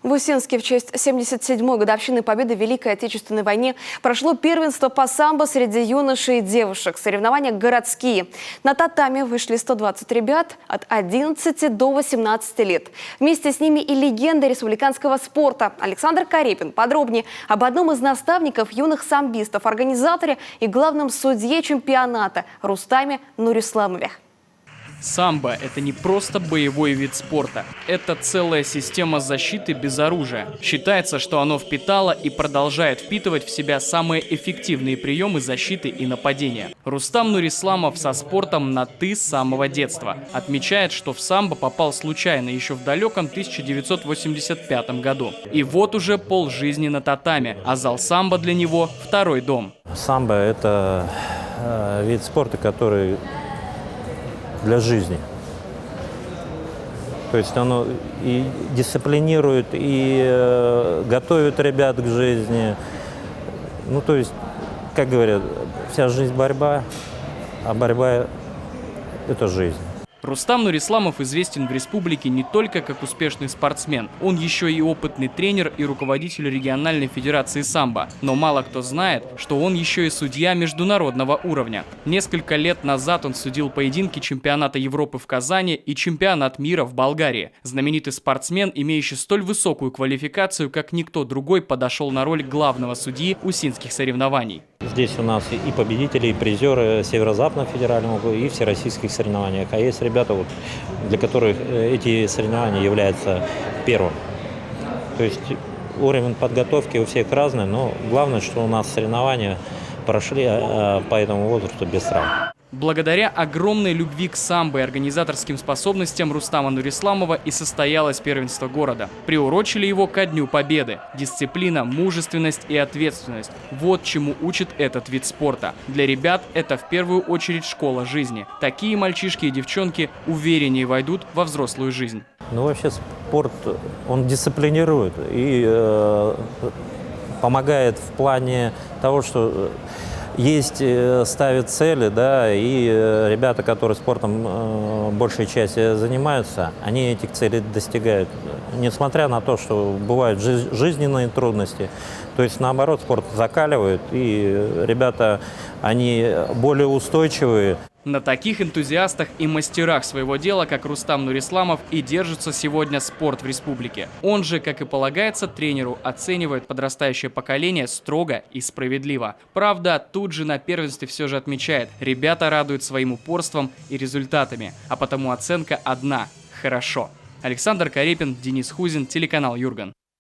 В Усинске в честь 77-й годовщины победы в Великой Отечественной войне прошло первенство по самбо среди юношей и девушек. Соревнования городские. На татами вышли 120 ребят от 11 до 18 лет. Вместе с ними и легенда республиканского спорта Александр Карепин. Подробнее об одном из наставников юных самбистов, организаторе и главном судье чемпионата Рустаме Нурисламове. Самбо – это не просто боевой вид спорта. Это целая система защиты без оружия. Считается, что оно впитало и продолжает впитывать в себя самые эффективные приемы защиты и нападения. Рустам Нурисламов со спортом на «ты» с самого детства. Отмечает, что в самбо попал случайно еще в далеком 1985 году. И вот уже полжизни на татами, а зал самбо для него – второй дом. Самбо – это вид спорта, который для жизни. То есть оно и дисциплинирует, и готовит ребят к жизни. Ну, то есть, как говорят, вся жизнь борьба, а борьба – это жизнь. Рустам Нурисламов известен в республике не только как успешный спортсмен. Он еще и опытный тренер и руководитель региональной федерации самбо. Но мало кто знает, что он еще и судья международного уровня. Несколько лет назад он судил поединки чемпионата Европы в Казани и чемпионат мира в Болгарии. Знаменитый спортсмен, имеющий столь высокую квалификацию, как никто другой, подошел на роль главного судьи усинских соревнований. Здесь у нас и победители, и призеры Северо-Западного федерального округа, и всероссийских соревнованиях. А есть ребята, вот, для которых эти соревнования являются первым. То есть уровень подготовки у всех разный, но главное, что у нас соревнования прошли по этому возрасту без травм. Благодаря огромной любви к самбо и организаторским способностям Рустама Нурисламова и состоялось первенство города. Приурочили его ко Дню Победы. Дисциплина, мужественность и ответственность – вот чему учит этот вид спорта. Для ребят это в первую очередь школа жизни. Такие мальчишки и девчонки увереннее войдут во взрослую жизнь. Ну, вообще спорт, он дисциплинирует и помогает в плане того, что есть, ставят цели, да, и ребята, которые спортом большей части занимаются, они этих целей достигают. Несмотря на то, что бывают жизненные трудности, то есть наоборот спорт закаливает, и ребята, они более устойчивые. На таких энтузиастах и мастерах своего дела, как Рустам Нурисламов, и держится сегодня спорт в республике. Он же, как и полагается тренеру, оценивает подрастающее поколение строго и справедливо. Правда, тут же на первенстве все же отмечает: ребята радуют своим упорством и результатами, а потому оценка одна – хорошо. Александр Карепин, Денис Хузин, телеканал Юрган.